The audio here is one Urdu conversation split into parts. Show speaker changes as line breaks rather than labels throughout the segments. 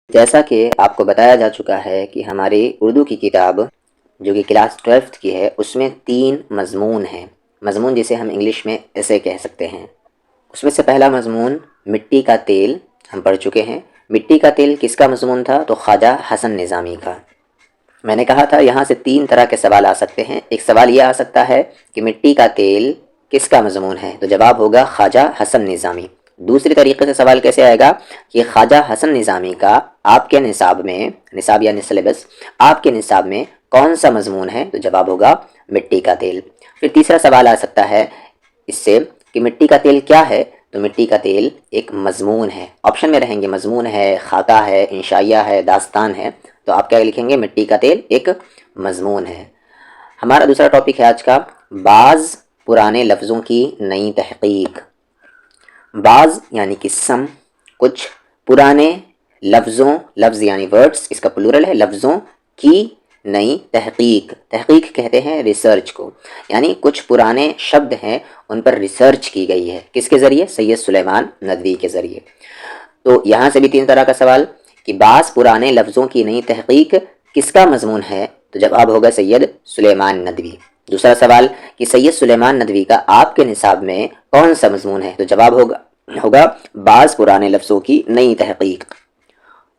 جیسا کہ آپ کو بتایا جا چکا ہے کہ ہماری اردو کی کتاب جو کہ کلاس 12 کی ہے اس میں 3 مضمون ہیں، مضمون جسے ہم انگلش میں ایسے کہہ سکتے ہیں۔ اس میں سے پہلا مضمون مٹی کا تیل ہم پڑھ چکے ہیں۔ مٹی کا تیل کس کا مضمون تھا؟ تو خواجہ حسن نظامی کا۔ میں نے کہا تھا یہاں سے 3 طرح کے سوال آ سکتے ہیں۔ ایک سوال یہ آ سکتا ہے کہ مٹی کا تیل کس کا مضمون ہے؟ تو جواب ہوگا خواجہ حسن نظامی۔ دوسری طریقے سے سوال کیسے آئے گا کہ خواجہ حسن نظامی کا آپ کے نصاب میں، نصاب یعنی سلیبس، آپ کے نصاب میں کون سا مضمون ہے؟ تو جواب ہوگا مٹی کا تیل۔ پھر تیسرا سوال آ سکتا ہے اس سے کہ مٹی کا تیل کیا ہے؟ تو مٹی کا تیل ایک مضمون ہے۔ آپشن میں رہیں گے مضمون ہے، خاکہ ہے، انشائیہ ہے، داستان ہے، تو آپ کیا لکھیں گے؟ مٹی کا تیل ایک مضمون ہے۔ ہمارا دوسرا ٹاپک ہے آج کا بعض پرانے لفظوں کی نئی تحقیق۔ بعض یعنی کہ سم، کچھ پرانے لفظوں، لفظ یعنی ورڈز، اس کا پلورل ہے، لفظوں کی نئی تحقیق۔ تحقیق کہتے ہیں ریسرچ کو، یعنی کچھ پرانے شبد ہیں ان پر ریسرچ کی گئی ہے۔ کس کے ذریعے؟ سید سلیمان ندوی کے ذریعے۔ تو یہاں سے بھی 3 طرح کا سوال کہ بعض پرانے لفظوں کی نئی تحقیق کس کا مضمون ہے؟ تو جواب ہوگا سید سلیمان ندوی۔ دوسرا سوال کہ سید سلیمان ندوی کا آپ کے نصاب میں کون سا مضمون ہے؟ تو جواب ہوگا بعض پرانے لفظوں کی نئی تحقیق۔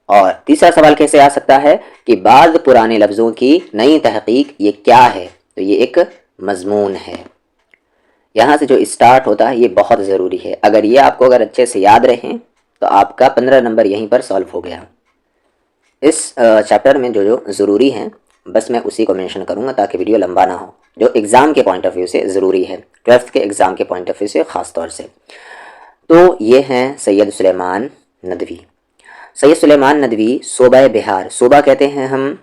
اور تیسرا سوال کیسے آ سکتا ہے کہ بعض پرانے لفظوں کی نئی تحقیق یہ کیا ہے؟ تو یہ ایک مضمون ہے۔ یہاں سے جو اسٹارٹ ہوتا ہے یہ بہت ضروری ہے، اگر یہ آپ کو اچھے سے یاد رہیں تو آپ کا 15 نمبر یہیں پر سالو ہو گیا۔ اس چیپٹر میں جو ضروری ہیں بس میں اسی کو مینشن کروں گا تاکہ ویڈیو لمبا نہ ہو، جو ایگزام کے پوائنٹ آف ویو سے ضروری ہے، 12th کے ایگزام کے پوائنٹ آف ویو سے خاص طور سے۔ تو یہ ہیں سید سلیمان ندوی۔ سید سلیمان ندوی صوبہ بہار، صوبہ کہتے ہیں ہم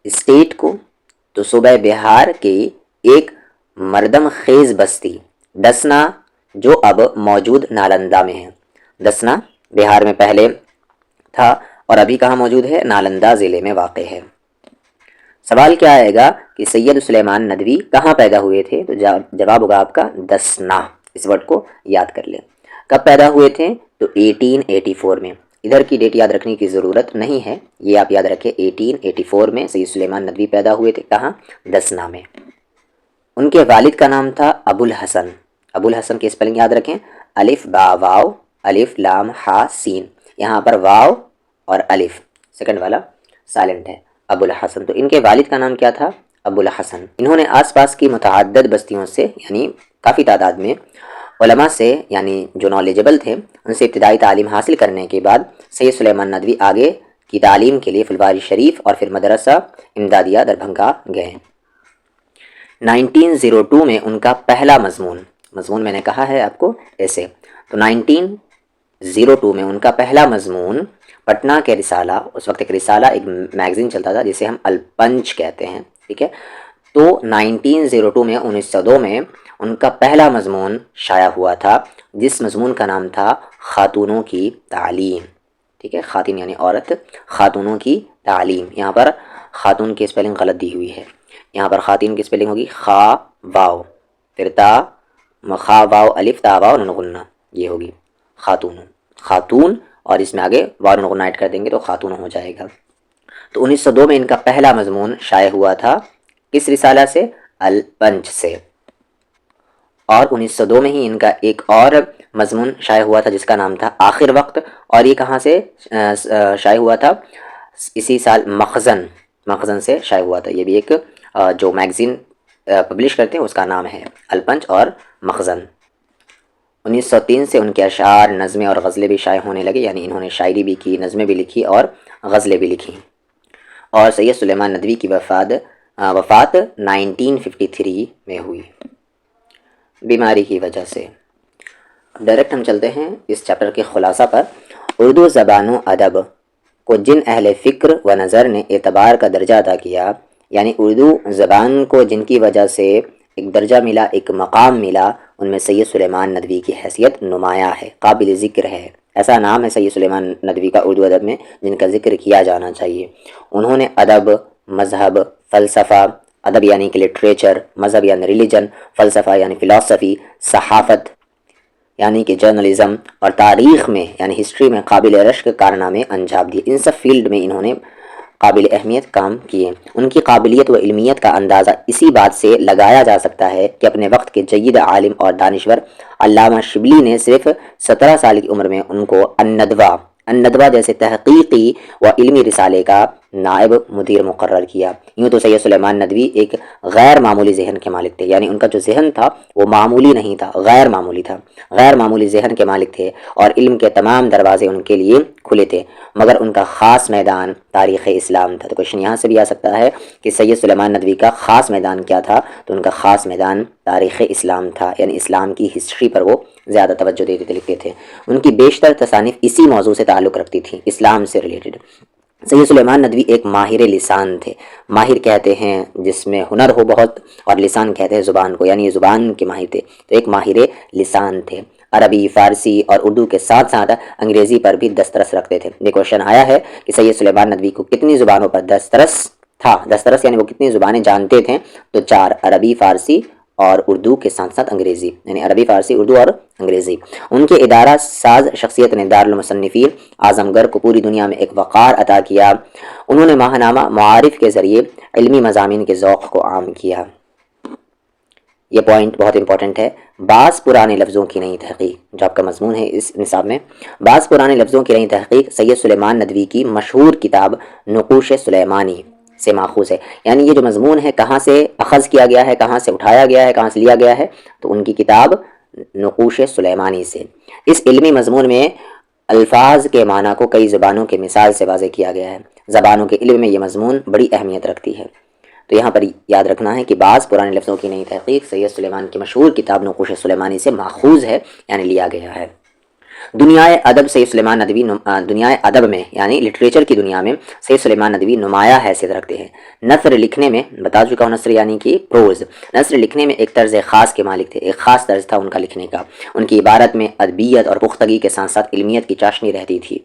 اسٹیٹ کو، تو صوبہ بہار کی ایک مردم خیز بستی دسنا جو اب موجود نالندہ میں ہے۔ دسنا بہار میں پہلے تھا اور ابھی کہاں موجود ہے؟ نالندہ ضلع میں واقع ہے۔ سوال کیا آئے گا کہ سید سلیمان ندوی کہاں پیدا ہوئے تھے؟ تو جواب ہوگا آپ کا دسنا۔ اس ورڈ کو یاد کر لیں۔ کب پیدا ہوئے تھے؟ تو 1884 میں۔ ادھر کی ڈیٹ یاد رکھنے کی ضرورت نہیں ہے، یہ آپ یاد رکھیں 1884 میں سید سلیمان ندوی پیدا ہوئے تھے۔ کہاں؟ دسنا میں۔ ان کے والد کا نام تھا ابو الحسن۔ ابو الحسن کی اسپیلنگ یاد رکھیں، الف با واو الف لام ہا سین، یہاں پر واو اور الف سیکنڈ والا سائلنٹ ہے، ابو الحسن۔ تو ان کے والد کا نام کیا تھا؟ ابو الحسن۔ انہوں نے آس پاس کی متعدد بستیوں سے، یعنی کافی تعداد میں علماء سے، یعنی جو نالجبل تھے، ان سے ابتدائی تعلیم حاصل کرنے کے بعد سید سلیمان ندوی آگے کی تعلیم کے لیے فلواری شریف اور پھر مدرسہ امدادیہ دربھنگہ گئے۔ 1902 میں ان کا پہلا مضمون میں نے کہا ہے آپ کو ایسے، تو 1902 میں ان کا پہلا مضمون پٹنہ کے رسالہ، اس وقت ایک رسالہ، ایک میگزین چلتا تھا جسے ہم الپنچ کہتے ہیں، ٹھیک ہے، تو 1902 میں 1902 میں ان کا پہلا مضمون شائع ہوا تھا، جس مضمون کا نام تھا خاتونوں کی تعلیم، ٹھیک ہے، خاتون یعنی عورت، خاتونوں کی تعلیم۔ یہاں پر خاتون کی اسپیلنگ غلط دی ہوئی ہے، یہاں پر خاتون کی اسپیلنگ ہوگی خا واو پھر تا، خا واو الف تا واو نون غنہ، یہ ہوگی خاتون، اور اس میں آگے واو نون غنہ ایڈ کر دیں گے تو خاتون ہو جائے گا۔ تو 1902 میں ان کا پہلا مضمون شائع ہوا تھا، کس رسالہ سے؟ الپنچ سے۔ اور 1902 میں ہی ان کا ایک اور مضمون شائع ہوا تھا جس کا نام تھا آخر وقت، اور یہ کہاں سے شائع ہوا تھا؟ اسی سال مخزن سے شائع ہوا تھا۔ یہ بھی ایک جو میگزین پبلش کرتے ہیں اس کا نام ہے الپنچ اور مخزن۔ 1903 سے ان کے اشعار، نظمیں اور غزلیں بھی شائع ہونے لگے، یعنی انہوں نے شاعری بھی کی، نظمیں بھی لکھی اور غزلیں بھی لکھی۔ اور سید سلیمان ندوی کی وفات 1953 میں ہوئی بیماری کی وجہ سے۔ ڈائریکٹ ہم چلتے ہیں اس چیپٹر کے خلاصہ پر۔ اردو زبان و ادب کو جن اہل فکر و نظر نے اعتبار کا درجہ عطا کیا، یعنی اردو زبان کو جن کی وجہ سے ایک درجہ ملا، ایک مقام ملا، ان میں سید سلیمان ندوی کی حیثیت نمایاں ہے، قابل ذکر ہے۔ ایسا نام ہے سید سلیمان ندوی کا اردو ادب میں جن کا ذکر کیا جانا چاہیے۔ انہوں نے ادب، مذہب، فلسفہ، ادب یعنی کہ لٹریچر، مذہب یعنی ریلیجن، فلسفہ یعنی فلاسفی، صحافت یعنی کہ جرنلزم اور تاریخ میں یعنی ہسٹری میں قابل رشک کارنامے انجام دیے۔ ان سب فیلڈ میں انہوں نے قابل اہمیت کام کیے۔ ان کی قابلیت و علمیت کا اندازہ اسی بات سے لگایا جا سکتا ہے کہ اپنے وقت کے جید عالم اور دانشور علامہ شبلی نے صرف 17 سال کی عمر میں ان کو الندوہ جیسے تحقیقی و علمی رسالے کا نائب مدیر مقرر کیا۔ یوں تو سید سلیمان ندوی ایک غیر معمولی ذہن کے مالک تھے، یعنی ان کا جو ذہن تھا وہ معمولی نہیں تھا، غیر معمولی تھا، غیر معمولی ذہن کے مالک تھے اور علم کے تمام دروازے ان کے لیے کھلے تھے، مگر ان کا خاص میدان تاریخ اسلام تھا۔ تو کوشچن یہاں سے بھی آ سکتا ہے کہ سید سلیمان ندوی کا خاص میدان کیا تھا؟ تو ان کا خاص میدان تاریخ اسلام تھا، یعنی اسلام کی ہسٹری پر وہ زیادہ توجہ دیتے تھے، لکھتے تھے۔ ان کی بیشتر تصانیف اسی موضوع سے تعلق رکھتی تھیں، اسلام سے ریلیٹڈ۔ سید سلیمان ندوی ایک ماہر لسان تھے۔ ماہر کہتے ہیں جس میں ہنر ہو بہت، اور لسان کہتے ہیں زبان کو، یعنی یہ زبان کے ماہر تھے، تو ایک ماہر لسان تھے۔ عربی، فارسی اور اردو کے ساتھ ساتھ انگریزی پر بھی دسترس رکھتے تھے۔ یہ کوشچن آیا ہے کہ سید سلیمان ندوی کو کتنی زبانوں پر دسترس تھا؟ دسترس یعنی وہ کتنی زبانیں جانتے تھے؟ تو 4، عربی، فارسی اور اردو کے ساتھ ساتھ انگریزی، یعنی عربی، فارسی، اردو اور انگریزی۔ ان کے ادارہ ساز شخصیت نے دارالمصنفین اعظم گڑھ کو پوری دنیا میں ایک وقار عطا کیا۔ انہوں نے ماہنامہ معارف کے ذریعے علمی مضامین کے ذوق کو عام کیا۔ یہ پوائنٹ بہت امپورٹنٹ ہے۔ بعض پرانے لفظوں کی نئی تحقیق، جو آپ کا مضمون ہے اس نصاب میں، بعض پرانے لفظوں کی نئی تحقیق سید سلیمان ندوی کی مشہور کتاب نقوش سلیمانی سے ماخوذ ہے۔ یعنی یہ جو مضمون ہے کہاں سے اخذ کیا گیا ہے، کہاں سے اٹھایا گیا ہے، کہاں سے لیا گیا ہے؟ تو ان کی کتاب نقوش سلیمانی سے۔ اس علمی مضمون میں الفاظ کے معنی کو کئی زبانوں کے مثال سے واضح کیا گیا ہے۔ زبانوں کے علم میں یہ مضمون بڑی اہمیت رکھتی ہے۔ تو یہاں پر یاد رکھنا ہے کہ بعض پرانے لفظوں کی نئی تحقیق سید سلیمان کی مشہور کتاب نقوش سلیمانی سے ماخوذ ہے، یعنی لیا گیا ہے۔ دنیائے ادب سید سلیمان ندوی دنیائے ادب میں یعنی لٹریچر کی دنیا میں سید سلیمان ندوی نمایاں حیثیت رکھتے ہیں۔ نثر لکھنے میں بتا چکا ہوں، نثر یعنی کہ پروز، نثر لکھنے میں ایک طرز خاص کے مالک تھے، ایک خاص طرز تھا ان کا لکھنے کا۔ ان کی عبارت میں ادبیت اور پختگی کے ساتھ ساتھ علمیت کی چاشنی رہتی تھی۔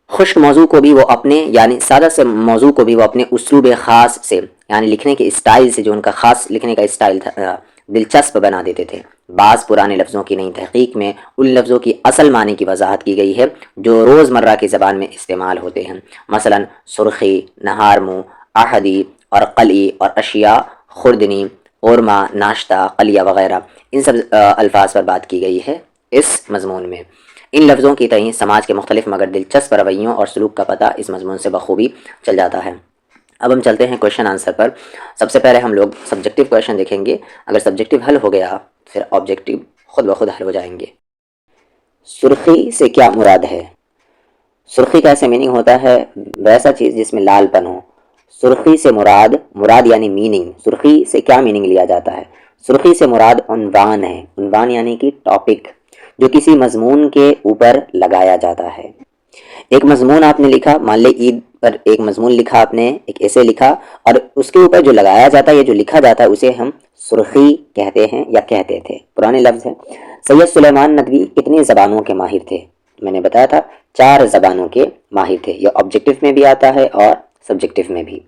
خشک موضوع کو بھی وہ اپنے یعنی سادہ سے موضوع کو بھی وہ اپنے اسلوب خاص سے یعنی لکھنے کے اسٹائل سے، جو ان کا خاص لکھنے کا اسٹائل تھا، دلچسپ بنا دیتے تھے۔ بعض پرانے لفظوں کی نئی تحقیق میں ان لفظوں کی اصل معنی کی وضاحت کی گئی ہے جو روزمرہ کی زبان میں استعمال ہوتے ہیں، مثلا سرخی، نہار منہ، احدی اور قلعی اور اشیاء، خوردنی، اورما، ناشتہ، قلیہ وغیرہ۔ ان سب الفاظ پر بات کی گئی ہے اس مضمون میں۔ ان لفظوں کی تئیں سماج کے مختلف مگر دلچسپ رویوں اور سلوک کا پتہ اس مضمون سے بخوبی چل جاتا ہے۔ اب ہم چلتے ہیں کویشچن آنسر پر۔ سب سے پہلے ہم لوگ سبجیکٹیو کویشچن دیکھیں گے، اگر سبجیکٹیو حل ہو گیا پھر آبجیکٹیو خود بخود حل ہو جائیں گے۔ سرخی سے کیا مراد ہے؟ سرخی کا ایسے میننگ ہوتا ہے ویسا چیز جس میں لال پن ہو۔ سرخی سے مراد یعنی میننگ، سرخی سے کیا میننگ لیا جاتا ہے؟ سرخی سے مراد عنوان ہے، عنوان یعنی کہ ٹاپک، جو کسی مضمون کے اوپر لگایا جاتا ہے۔ ایک مضمون آپ نے لکھا، مان لے عید پر ایک مضمون لکھا آپ نے، ایک ایسے لکھا، اور اس کے اوپر جو لگایا جاتا ہے، یہ جو لکھا جاتا ہے، اسے ہم سرخی کہتے ہیں یا کہتے تھے، پرانے لفظ ہے۔ سید سلیمان ندوی کتنی زبانوں کے ماہر تھے؟ میں نے بتایا تھا 4 زبانوں کے ماہر تھے۔ یہ آبجیکٹیو میں بھی آتا ہے اور سبجیکٹیو میں بھی،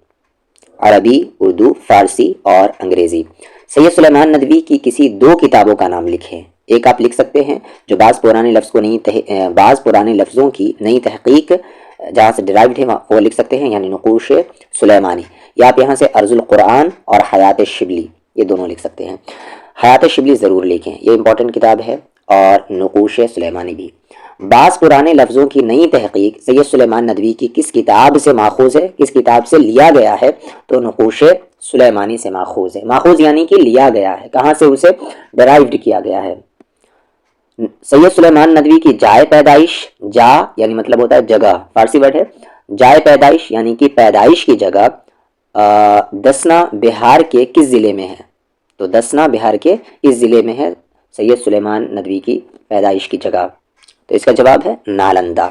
عربی، اردو، فارسی اور انگریزی۔ سید سلیمان ندوی کی کسی 2 کتابوں کا نام لکھیں۔ ایک آپ لکھ سکتے ہیں جو بعض پرانے لفظوں کی نئی تحقیق جہاں سے ڈرائیوڈ ہے وہ لکھ سکتے ہیں، یعنی نقوش سلیمانی، یا آپ یہاں سے ارض القرآن اور حیات شبلی، یہ دونوں لکھ سکتے ہیں۔ حیات شبلی ضرور لکھیں، یہ امپورٹنٹ کتاب ہے، اور نقوش سلیمانی بھی۔ بعض پرانے لفظوں کی نئی تحقیق سید سلیمان ندوی کی کس کتاب سے ماخوذ ہے، کس کتاب سے لیا گیا ہے؟ تو نقوش سلیمانی سے ماخوذ ہے۔ ماخوذ یعنی کہ لیا گیا ہے، کہاں سے اسے ڈرائیوڈ کیا گیا ہے۔ سید سلیمان ندوی کی جائے پیدائش، جا یعنی مطلب ہوتا ہے جگہ، فارسی ورڈ ہے، جائے پیدائش یعنی کہ پیدائش کی جگہ دسنا بہار کے کس ضلع میں ہے؟ تو دسنا بہار کے اس ضلع میں ہے سید سلیمان ندوی کی پیدائش کی جگہ، تو اس کا جواب ہے نالندہ۔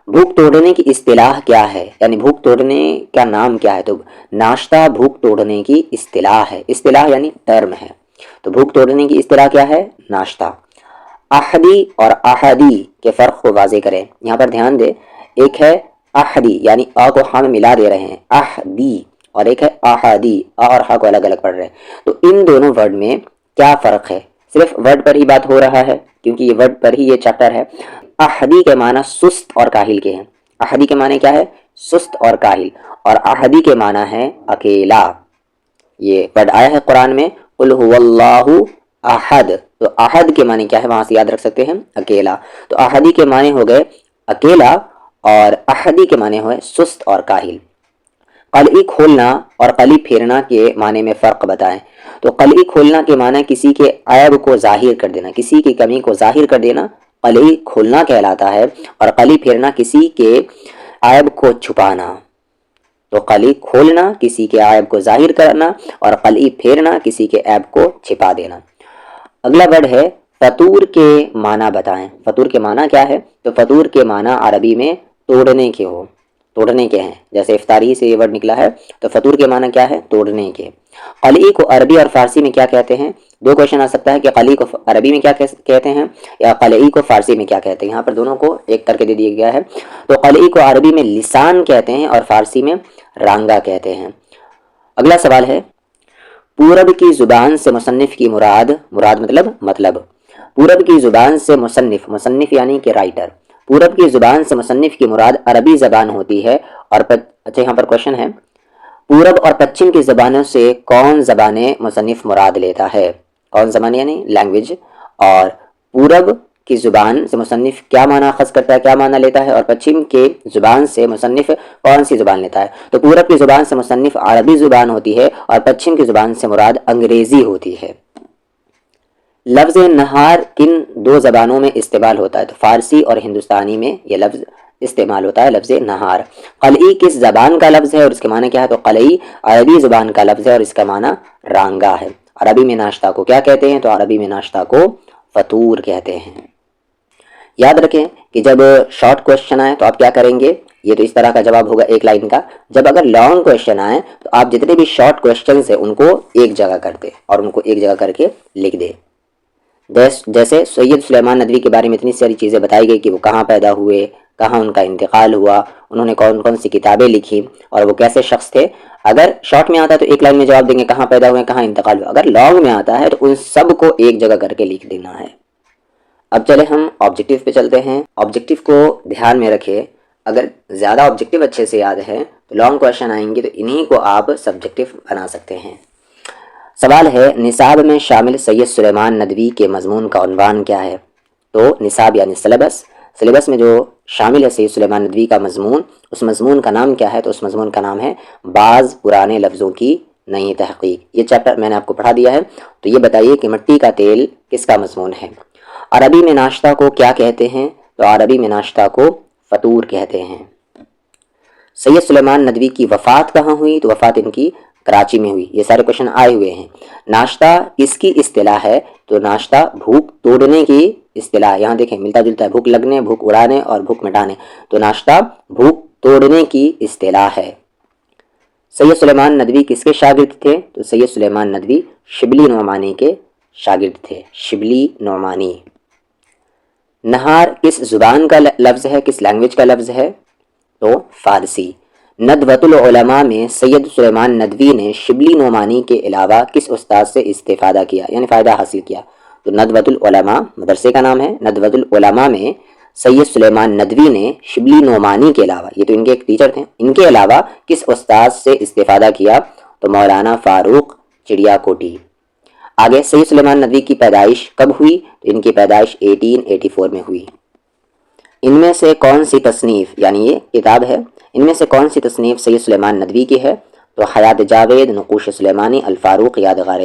بھوک توڑنے کی اصطلاح کیا ہے؟ یعنی بھوک توڑنے کا نام کیا ہے؟ تو ناشتہ بھوک توڑنے کی اصطلاح ہے، اصطلاح یعنی ٹرم ہے، تو بھوک توڑنے کی اصطلاح کیا ہے؟ ناشتہ۔ احدی اور احادی کے فرق کو واضح کریں۔ یہاں پر دھیان دے، ایک ہے احدی یعنی آ کو ہاں میں ملا دے رہے ہیں، احدی، اور ایک ہے احادی، آ اور ہا کو الگ الگ پڑھ رہے ہیں، تو ان دونوں ورڈ میں کیا فرق ہے؟ صرف ورڈ پر ہی بات ہو رہا ہے کیونکہ یہ ورڈ پر ہی یہ چیپٹر ہے۔ احدی کے معنی سست اور کاہل کے ہیں۔ احدی کے معنی کیا ہے؟ سست اور کاہل، اور احدی کے معنی ہے اکیلا۔ یہ ورڈ آیا ہے قرآن میں، قل هو اللہ احد، تو احد کے معنی کیا ہے وہاں سے یاد رکھ سکتے ہیں، اکیلا۔ تو احدی کے معنی ہو گئے اکیلا، اور احدی کے معنی ہوئے سست اور کاہل۔ قلعی کھولنا اور قلی پھیرنا کے معنی میں فرق بتائیں۔ تو قلعی کھولنا کے معنی کسی کے عیب کو ظاہر کر دینا، کسی کی کمی کو ظاہر کر دینا قلعی کھولنا کہلاتا ہے، اور قلی پھیرنا کسی کے عیب کو چھپانا۔ تو قلی کھولنا کسی کے عیب کو ظاہر کرنا، اور قلعی پھیرنا کسی کے عیب کو چھپا دینا۔ اگلا ورڈ ہے فطور کے معنی بتائیں۔ فطور کے معنی کیا ہے؟ تو فطور کے معنی عربی میں توڑنے کے ہو، توڑنے کے ہیں، جیسے افطاری سے یہ ورڈ نکلا ہے، تو فطور کے معنی کیا ہے؟ توڑنے کے۔ قلعی کو عربی اور فارسی میں کیا کہتے ہیں؟ دو کوشچن آ سکتا ہے کہ قلعی کو عربی میں کیا کہتے ہیں، یا قلعی کو فارسی میں کیا کہتے ہیں۔ یہاں پر دونوں کو ایک کر کے دے دیا گیا ہے۔ تو قلعی کو عربی میں لسان کہتے ہیں اور فارسی میں رانگا کہتے ہیں۔ اگلا سوال ہے پورب کی زبان سے مصنف کی مراد مطلب پورب کی زبان سے مصنف یعنی کہ رائٹر، پورب کی زبان سے مصنف کی مراد عربی زبان ہوتی ہے، اور اچھا یہاں پر کوشچن ہے پورب اور پچھم کی زبانوں سے کون زبانیں مصنف مراد لیتا ہے؟ کون زبان یعنی لینگویج، اور پورب کی زبان سے مصنف کیا معنی اخذ کرتا ہے، کیا معنی لیتا ہے، اور پچھم کے زبان سے مصنف کون سی زبان لیتا ہے؟ تو پورب کی زبان سے مصنف عربی زبان ہوتی ہے، اور پچھم کی زبان سے مراد انگریزی ہوتی ہے۔ لفظ نہار کن دو زبانوں میں استعمال ہوتا ہے؟ تو فارسی اور ہندوستانی میں یہ لفظ استعمال ہوتا ہے، لفظ نہار۔ قلعی کس زبان کا لفظ ہے اور اس کے معنی کیا ہے؟ تو قلعی عربی زبان کا لفظ ہے اور اس کا معنی رانگا ہے۔ عربی میں ناشتہ کو کیا کہتے ہیں؟ تو عربی میں ناشتہ کو فطور کہتے ہیں۔ یاد رکھیں کہ جب شارٹ کوشچن آئے تو آپ کیا کریں گے، یہ تو اس طرح کا جواب ہوگا ایک لائن کا۔ جب اگر لانگ کوشچن آئے تو آپ جتنے بھی شارٹ کوشچنز ہیں ان کو ایک جگہ کر دیں اور ان کو ایک جگہ کر کے لکھ دیں۔ جیسے سید سلیمان ندوی کے بارے میں اتنی ساری چیزیں بتائی گئی کہ وہ کہاں پیدا ہوئے، کہاں ان کا انتقال ہوا، انہوں نے کون کون سی کتابیں لکھی، اور وہ کیسے شخص تھے۔ اگر شارٹ میں آتا ہے تو ایک لائن میں جواب دیں گے کہاں پیدا ہوئے، کہاں انتقال ہوا۔ اگر لانگ میں آتا ہے تو ان سب کو ایک جگہ کر کے لکھ دینا ہے۔ اب چلے ہم آبجیکٹیو پہ چلتے ہیں۔ آبجیکٹیو کو دھیان میں رکھے، اگر زیادہ آبجیکٹیو اچھے سے یاد ہے تو لانگ کویشچن آئیں گے تو انہی کو آپ سبجیکٹیو بنا سکتے ہیں۔ سوال ہے نصاب میں شامل سید سلیمان ندوی کے مضمون کا عنوان کیا ہے؟ تو نصاب یعنی سلیبس میں جو شامل ہے سید سلیمان ندوی کا مضمون، اس مضمون کا نام کیا ہے؟ تو اس مضمون کا نام ہے بعض پرانے لفظوں کی نئی تحقیق۔ یہ چیپٹر میں نے آپ کو پڑھا دیا ہے۔ تو یہ بتائیے کہ مٹی کا تیل کس کا مضمون ہے؟ عربی میں ناشتہ کو کیا کہتے ہیں؟ تو عربی میں ناشتہ کو فطور کہتے ہیں۔ سید سلیمان ندوی کی وفات کہاں ہوئی؟ تو وفات ان کی کراچی میں ہوئی۔ یہ سارے کوشچن آئے ہوئے ہیں۔ ناشتہ کس کی اصطلاح ہے؟ تو ناشتہ بھوک توڑنے کی اصطلاح، یہاں دیکھیں ملتا جلتا ہے، بھوک لگنے، بھوک اڑانے اور بھوک مٹانے، تو ناشتہ بھوک توڑنے کی اصطلاح ہے۔ سید سلیمان ندوی کس کے شاگرد تھے؟ تو سید سلیمان ندوی شبلی نعمانی کے شاگرد تھے، شبلی نعمانی۔ نہار کس زبان کا لفظ ہے، کس لینگویج کا لفظ ہے؟ تو فارسی۔ ندوۃ العلماء میں سید سلیمان ندوی نے شبلی نعمانی کے علاوہ کس استاد سے استفادہ کیا یعنی فائدہ حاصل کیا؟ تو ندوۃ العلماء مدرسے کا نام ہے۔ ندوۃ العلماء میں سید سلیمان ندوی نے شبلی نعمانی کے علاوہ، یہ تو ان کے ایک ٹیچر تھے، ان کے علاوہ کس استاد سے استفادہ کیا؟ تو مولانا فاروق چڑیا کوٹی۔ آگے سید سلیمان ندوی کی پیدائش کب ہوئی؟ تو ان کی پیدائش 1884 میں ہوئی۔ ان میں سے کون سی تصنیف یعنی یہ کتاب ہے، ان میں سے کون سی تصنیف سید سلیمان ندوی کی ہے؟ تو حیات جاوید، نقوش سلیمانی، الفاروق یادگار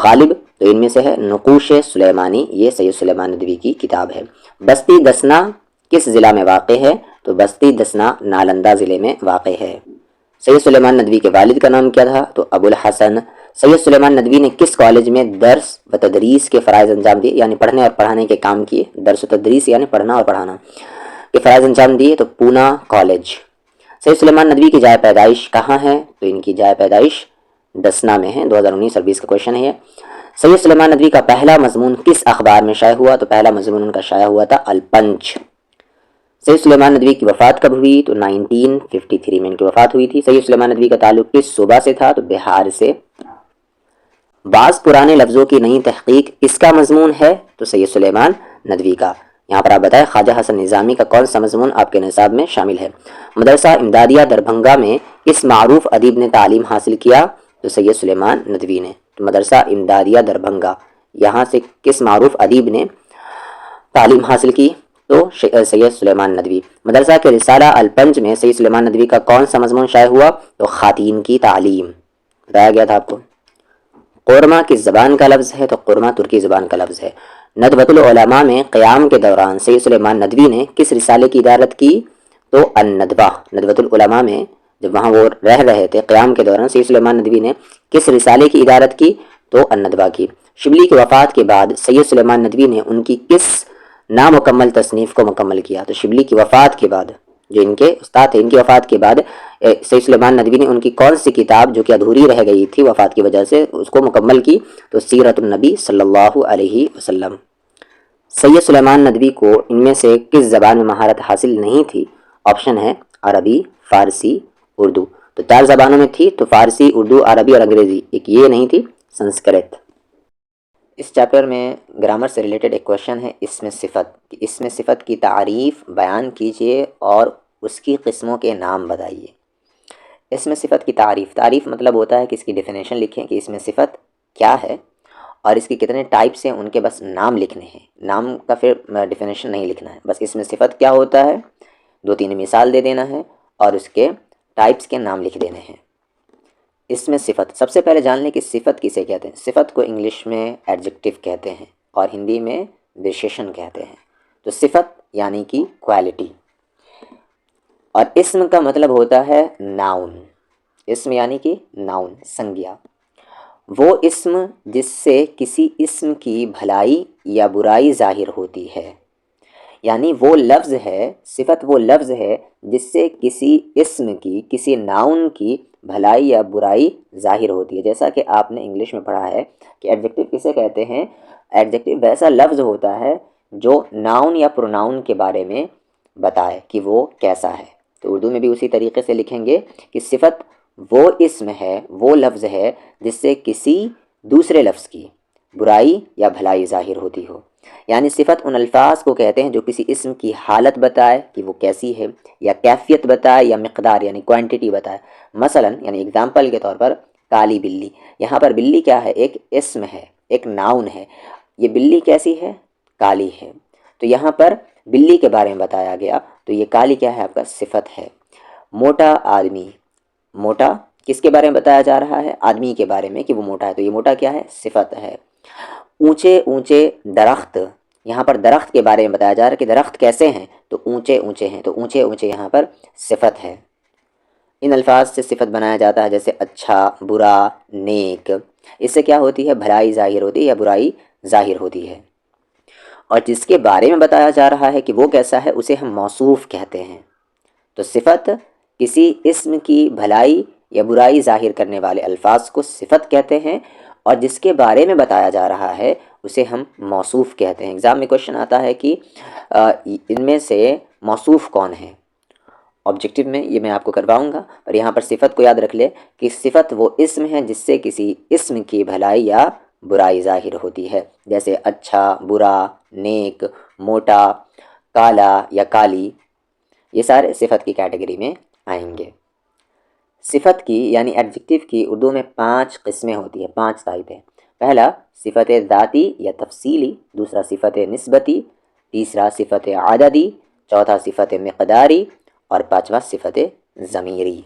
غالب، تو ان میں سے ہے نقوش سلیمانی، یہ سید سلیمان ندوی کی کتاب ہے۔ بستی دسنا کس ضلع میں واقع ہے؟ تو بستی دسنا نالندہ ضلع میں واقع ہے۔ سید سلیمان ندوی کے والد کا نام کیا تھا؟ تو ابو الحسن۔ سید سلیمان ندوی نے کس کالج میں درس و تدریس کے فرائض انجام دیے یعنی پڑھنے اور پڑھانے کے کام کیے؟ درس و تدریس یعنی پڑھنا اور پڑھانا کے فرائض انجام دیے، تو پونا کالج۔ سید سلیمان ندوی کی جائے پیدائش کہاں ہے؟ تو ان کی جائے پیدائش دسنا میں ہے۔ 2019 اور 20 کا کویشچن ہے۔ سید سلیمان ندوی کا پہلا مضمون کس اخبار میں شائع ہوا؟ تو پہلا مضمون ان کا شائع ہوا تھا الپنچ۔ سید سلیمان ندوی کی وفات کب ہوئی؟ تو 1953 میں ان کی وفات ہوئی تھی۔ سید سلیمان ندوی کا تعلق کس صوبہ سے تھا؟ تو بہار سے۔ بعض پرانے لفظوں کی نئی تحقیق کس کا مضمون ہے؟ تو سید سلیمان ندوی کا۔ یہاں پر آپ بتائیں خواجہ حسن نظامی کا کون سا مضمون آپ کے نصاب میں شامل ہے؟ مدرسہ امدادیہ دربھنگا میں کس معروف ادیب نے تعلیم حاصل کیا؟ تو سید سلیمان ندوی نے۔ تو مدرسہ امدادیہ دربھنگا یہاں سے کس معروف ادیب نے تعلیم حاصل کی؟ تو سید سلیمان ندوی۔ مدرسہ کے رسالہ الپنج میں سید سلیمان ندوی کا کون سا مضمون شائع ہوا؟ تو خواتین کی تعلیم، بتایا گیا تھا آپ کو۔ قورمہ کس زبان کا لفظ ہے؟ تو قورمہ ترکی زبان کا لفظ ہے۔ ندوۃ العلماء میں قیام کے دوران سید سلیمان ندوی نے کس رسالے کی ادارت کی؟ تو الندوہ۔ ندوۃ العلماء میں جب وہاں وہ رہ رہے تھے قیام کے دوران سید سلیمان ندوی نے کس رسالے کی ادارت کی؟ تو الندوہ کی۔ شبلی کی وفات کے بعد سید سلیمان ندوی نے ان کی کس نامکمل تصنیف کو مکمل کیا؟ تو شبلی کی وفات کے بعد، جو ان کے استاد تھے، ان کی وفات کے بعد سید سلیمان ندوی نے ان کی کون سی کتاب جو کہ ادھوری رہ گئی تھی وفات کی وجہ سے اس کو مکمل کی؟ تو سیرت النبی صلی اللہ علیہ وسلم۔ سید سلیمان ندوی کو ان میں سے کس زبان میں مہارت حاصل نہیں تھی؟ آپشن ہے عربی، فارسی، اردو۔ تو 4 زبانوں میں تھی، تو فارسی، اردو، عربی اور انگریزی، ایک یہ نہیں تھی سنسکرت۔ اس چیپٹر میں گرامر سے ریلیٹڈ ایک کویشچن ہے اسم صفت، اسم صفت کی تعریف بیان کیجیے اور اس کی قسموں کے نام بتائیے۔ اسم صفت کی تعریف مطلب ہوتا ہے کہ اس کی ڈیفینیشن لکھیں کہ اسم صفت کیا ہے اور اس کی کتنے ٹائپس ہیں، ان کے بس نام لکھنے ہیں، نام کا پھر ڈیفینیشن نہیں لکھنا ہے، بس اسم صفت کیا ہوتا ہے 2-3 مثال دے دینا ہے اور اس کے ٹائپس کے نام لکھ دینے ہیں۔ اسم صفت سب سے پہلے جان لیں کہ صفت کسے کہتے ہیں۔ صفت کو انگلش میں ایڈجیکٹو کہتے ہیں اور ہندی میں وشیشن کہتے ہیں۔ تو صفت یعنی کہ کوالٹی، اور اسم کا مطلب ہوتا ہے ناؤن۔ اسم یعنی کہ ناؤن، سنگیا، وہ اسم جس سے کسی اسم کی بھلائی یا برائی ظاہر ہوتی ہے، یعنی وہ لفظ ہے، صفت وہ لفظ ہے جس سے کسی اسم کی، کسی ناؤن کی بھلائی یا برائی ظاہر ہوتی ہے۔ جیسا کہ آپ نے انگلش میں پڑھا ہے کہ ایڈجیکٹو کسے کہتے ہیں؟ ایڈجیکٹو ویسا لفظ ہوتا ہے جو ناؤن یا پروناؤن کے بارے میں بتائے کہ وہ کیسا ہے۔ تو اردو میں بھی اسی طریقے سے لکھیں گے کہ صفت وہ اسم ہے، وہ لفظ ہے جس سے کسی دوسرے لفظ کی برائی یا بھلائی ظاہر ہوتی ہو، یعنی صفت ان الفاظ کو کہتے ہیں جو کسی اسم کی حالت بتائے کہ وہ کیسی ہے، یا کیفیت بتائے، یا مقدار یعنی کوانٹٹی بتائے۔ مثلا یعنی اگزامپل کے طور پر کالی بلی، یہاں پر بلی کیا ہے؟ ایک اسم ہے، ایک ناؤن ہے۔ یہ بلی کیسی ہے؟ کالی ہے۔ تو یہاں پر بلی کے بارے میں بتایا گیا، تو یہ کالی کیا ہے؟ آپ کا صفت ہے۔ موٹا آدمی، موٹا کس کے بارے میں بتایا جا رہا ہے؟ آدمی کے بارے میں کہ وہ موٹا ہے، تو یہ موٹا کیا ہے؟ صفت ہے۔ اونچے اونچے درخت، یہاں پر درخت کے بارے میں بتایا جا رہا ہے کہ درخت کیسے ہیں؟ تو اونچے اونچے ہیں، تو اونچے اونچے یہاں پر صفت ہے۔ ان الفاظ سے صفت بنایا جاتا ہے جیسے اچھا، برا، نیک، اس سے کیا ہوتی ہے؟ بھلائی ظاہر ہوتی ہے یا برائی ظاہر ہوتی ہے۔ اور جس کے بارے میں بتایا جا رہا ہے کہ وہ کیسا ہے اسے ہم موصوف کہتے ہیں۔ تو صفت کسی اسم کی بھلائی یا برائی ظاہر کرنے والے الفاظ کو صفت کہتے ہیں، اور جس کے بارے میں بتایا جا رہا ہے اسے ہم موصوف کہتے ہیں۔ ایگزام میں کوشچن آتا ہے کہ ان میں سے موصوف کون ہے؟ آبجیکٹیو میں یہ میں آپ کو کرواؤں گا، اور یہاں پر صفت کو یاد رکھ لے کہ صفت وہ اسم ہے جس سے کسی اسم کی بھلائی یا برائی ظاہر ہوتی ہے، جیسے اچھا، برا، نیک، موٹا، کالا یا کالی، یہ سارے صفت کی کیٹیگری میں آئیں گے۔ صفت کی یعنی ایڈجیکٹیو کی اردو میں 5 قسمیں ہوتی ہیں، 5 ٹائپ ہیں۔ پہلا صفت ذاتی یا تفصیلی، دوسرا صفت نسبتی، تیسرا صفت عددی، چوتھا صفت مقداری، اور 5واں صفت ضمیری۔